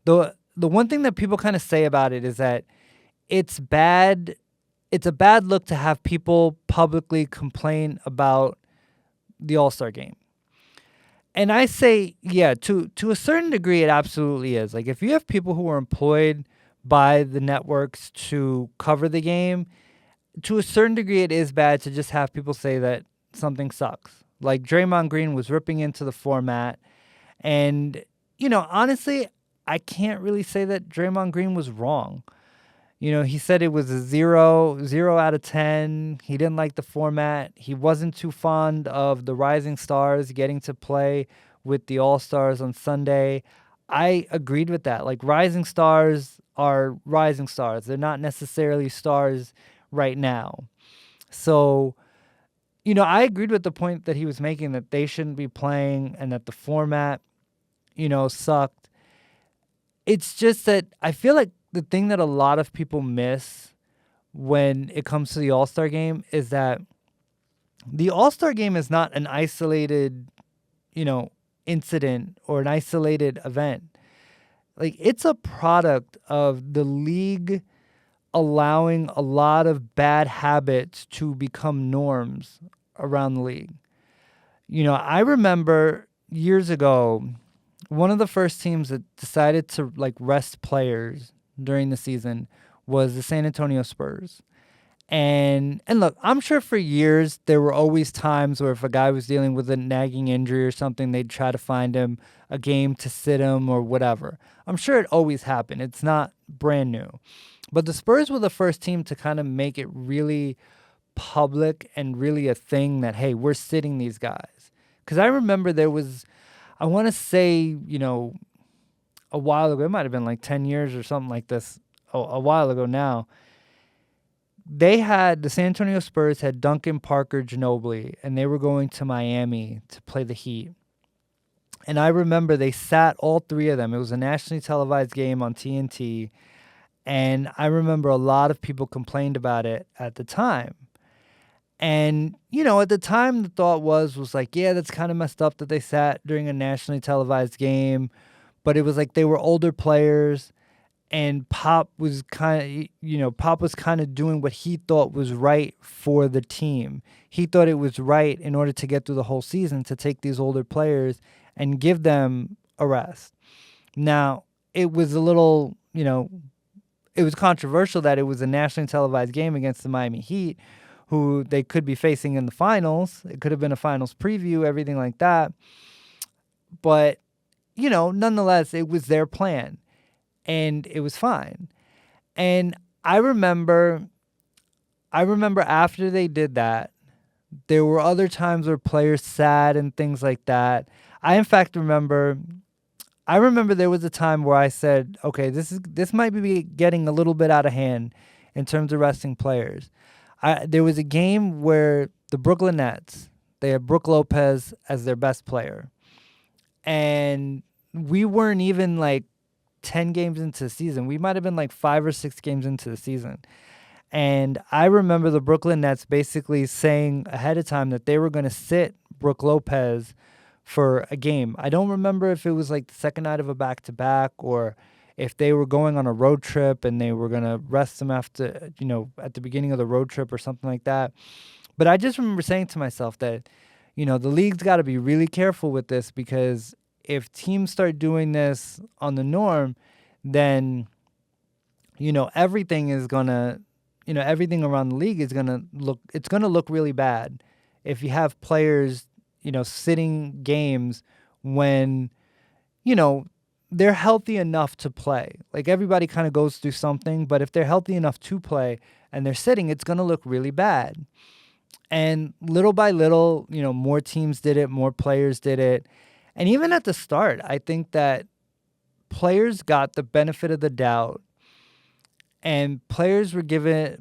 The one thing that people kind of say about it is that it's bad. It's a bad look to have people publicly complain about the All-Star game. And I say, yeah, to a certain degree, it absolutely is. Like, if you have people who are employed by the networks to cover the game, to a certain degree, it is bad to just have people say that something sucks. Like, Draymond Green was ripping into the format. And, honestly, I can't really say that Draymond Green was wrong. He said it was a 0 out of 10. He didn't like the format. He wasn't too fond of the Rising Stars getting to play with the All-Stars on Sunday. I agreed with that. Like, Rising Stars are Rising Stars. They're not necessarily stars right now. So, I agreed with the point that he was making, that they shouldn't be playing and that the format, sucked. It's just that I feel like the thing that a lot of people miss when it comes to the All-Star game is that the All-Star game is not an isolated, incident or an isolated event. Like, it's a product of the league allowing a lot of bad habits to become norms around the league. I remember years ago, one of the first teams that decided to rest players during the season was the San Antonio Spurs. And look, I'm sure for years there were always times where if a guy was dealing with a nagging injury or something, they'd try to find him a game to sit him or whatever. I'm sure it always happened. It's not brand new. But the Spurs were the first team to kind of make it really public and really a thing that, hey, we're sitting these guys. Because I remember there was, I want to say, a while ago, it might have been like 10 years or something like this, a while ago now, the San Antonio Spurs had Duncan Parker Ginobili, and they were going to Miami to play the Heat. And I remember they sat all three of them. It was a nationally televised game on TNT. And I remember a lot of people complained about it at the time. And, at the time, the thought was like, yeah, that's kind of messed up that they sat during a nationally televised game. But it was like they were older players, and Pop was kind of doing what he thought was right for the team. He thought it was right in order to get through the whole season to take these older players and give them a rest. Now, it was a little, it was controversial that it was a nationally televised game against the Miami Heat, who they could be facing in the finals. It could have been a finals preview, everything like that. But, nonetheless, it was their plan, and it was fine. And I remember after they did that, there were other times where players sat and things like that. I, in fact, remember there was a time where I said, okay, this might be getting a little bit out of hand in terms of resting players. There was a game where the Brooklyn Nets, they had Brook Lopez as their best player. And we weren't even 10 games into the season. We might have been 5 or 6 games into the season. And I remember the Brooklyn Nets basically saying ahead of time that they were going to sit Brook Lopez for a game. I don't remember if it was the second night of a back-to-back or if they were going on a road trip and they were going to rest him after, at the beginning of the road trip or something like that. But I just remember saying to myself that, the league's got to be really careful with this, because if teams start doing this on the norm, then, everything is going to, everything around the league is going to look really bad if you have players, sitting games when, they're healthy enough to play. Everybody kind of goes through something, but if they're healthy enough to play and they're sitting, it's going to look really bad. And little by little, more teams did it, more players did it. And even at the start, I think that players got the benefit of the doubt, and players were given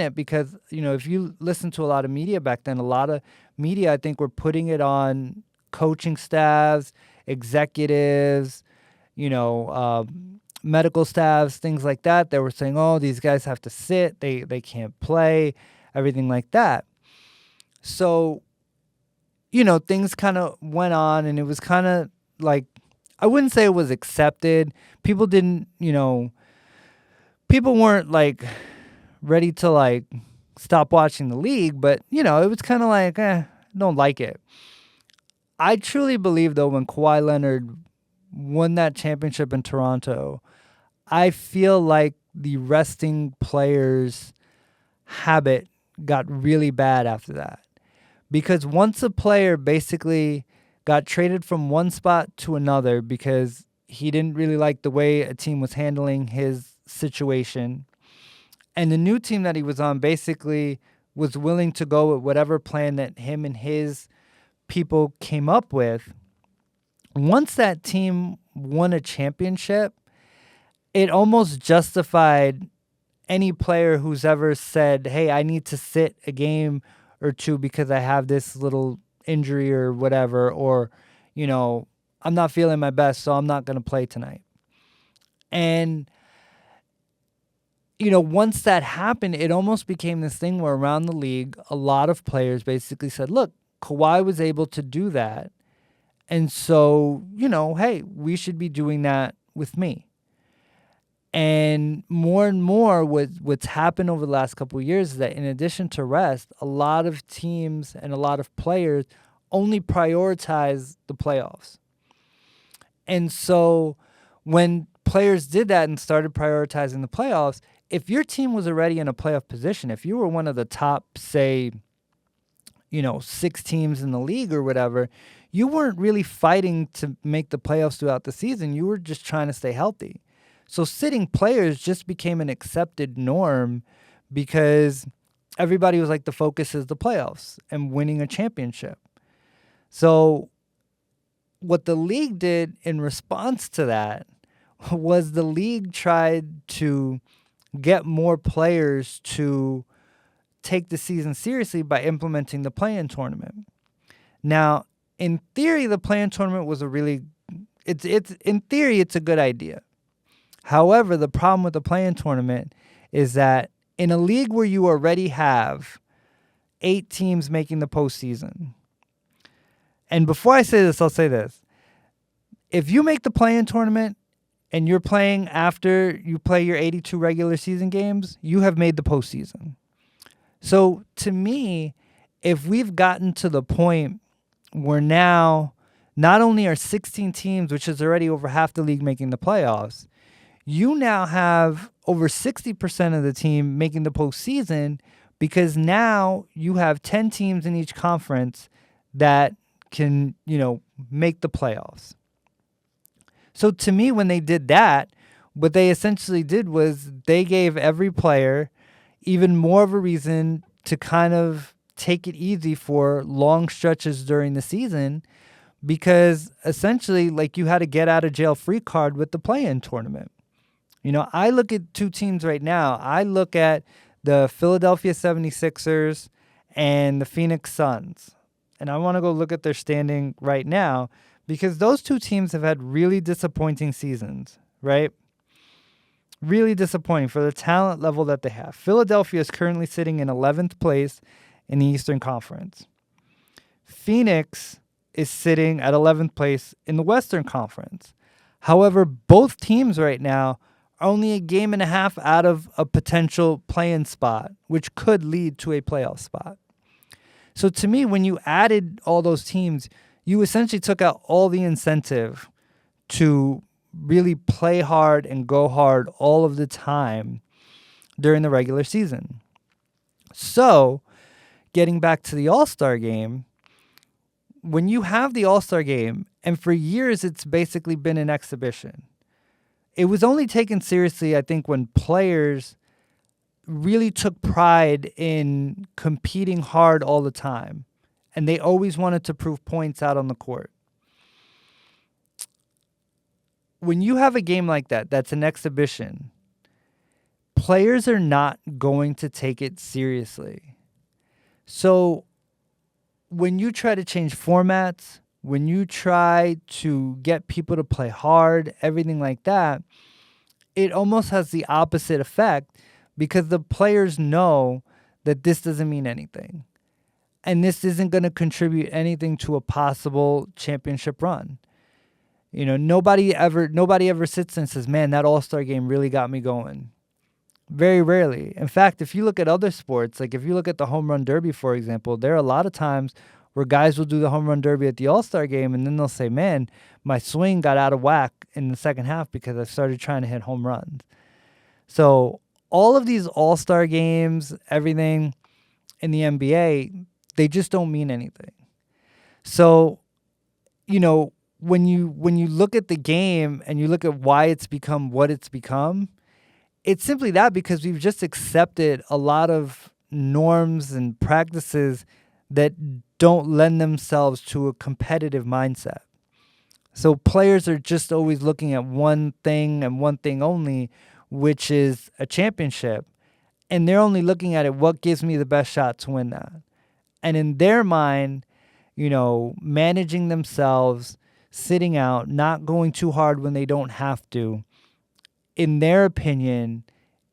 it because, if you listen to a lot of media back then, a lot of media, I think, were putting it on coaching staffs, executives, medical staffs, things like that. They were saying, oh, these guys have to sit, they can't play, everything like that. So, things kind of went on, and it was kind of I wouldn't say it was accepted. People didn't, people weren't like ready to like stop watching the league, but it was kind of like, don't like it. I truly believe though when Kawhi Leonard won that championship in Toronto, I feel like the resting players habit got really bad after that. Because once a player basically got traded from one spot to another because he didn't really like the way a team was handling his situation, and the new team that he was on basically was willing to go with whatever plan that him and his people came up with. Once that team won a championship, it almost justified any player who's ever said, hey, I need to sit a game or two because I have this little injury or whatever, or, I'm not feeling my best, so I'm not going to play tonight. And, once that happened, it almost became this thing where around the league, a lot of players basically said, look, Kawhi was able to do that. And so, hey, we should be doing that with me. And more what's happened over the last couple of years is that in addition to rest, a lot of teams and a lot of players only prioritize the playoffs. And so when players did that and started prioritizing the playoffs, if your team was already in a playoff position, if you were one of the top, say, 6 teams in the league or whatever, you weren't really fighting to make the playoffs throughout the season. You were just trying to stay healthy. So sitting players just became an accepted norm because everybody was like, the focus is the playoffs and winning a championship. So what the league did in response to that was the league tried to get more players to take the season seriously by implementing the play-in tournament. Now, in theory, the play-in tournament was it's a good idea. However, the problem with the play-in tournament is that in a league where you already have 8 teams making the postseason, and before I say this, I'll say this. If you make the play-in tournament and you're playing after you play your 82 regular season games, you have made the postseason. So to me, if we've gotten to the point where now not only are 16 teams, which is already over half the league, making the playoffs, you now have over 60% of the team making the postseason because now you have 10 teams in each conference that can, make the playoffs. So to me, when they did that, what they essentially did was they gave every player even more of a reason to kind of take it easy for long stretches during the season because essentially like you had a get out of jail free card with the play-in tournament. I look at 2 teams right now. I look at the Philadelphia 76ers and the Phoenix Suns. And I want to go look at their standing right now because those 2 teams have had really disappointing seasons, right? Really disappointing for the talent level that they have. Philadelphia is currently sitting in 11th place in the Eastern Conference. Phoenix is sitting at 11th place in the Western Conference. However, both teams right now are only a game and a half out of a potential play-in spot, which could lead to a playoff spot. So to me, when you added all those teams, you essentially took out all the incentive to really play hard and go hard all of the time during the regular season. So, getting back to the All-Star game, when you have the All-Star game, and for years it's basically been an exhibition, it was only taken seriously, I think, when players really took pride in competing hard all the time, and they always wanted to prove points out on the court. When you have a game like that, that's an exhibition, players are not going to take it seriously. So when you try to change formats, when you try to get people to play hard, everything like that, it almost has the opposite effect because the players know that this doesn't mean anything. And this isn't going to contribute anything to a possible championship run. Nobody ever sits and says, "Man, that All-Star game really got me going." Very rarely. In fact, if you look at other sports, like if you look at the home run derby, for example, there are a lot of times where guys will do the home run derby at the All-Star game and then they'll say, "Man, my swing got out of whack in the second half because I started trying to hit home runs." So, all of these All-Star games, everything in the NBA, they just don't mean anything. So, when you look at the game and you look at why it's become what it's become, it's simply that because we've just accepted a lot of norms and practices that don't lend themselves to a competitive mindset. So players are just always looking at one thing and one thing only, which is a championship. And they're only looking at it, what gives me the best shot to win that? And in their mind, managing themselves, sitting out, not going too hard when they don't have to, in their opinion,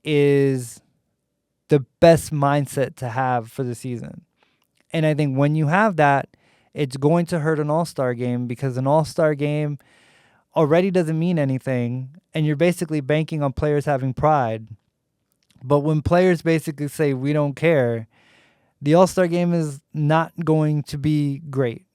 is the best mindset to have for the season. And I think when you have that, it's going to hurt an All-Star game because an All-Star game already doesn't mean anything, and you're basically banking on players having pride. But when players basically say, "We don't care," the All-Star game is not going to be great.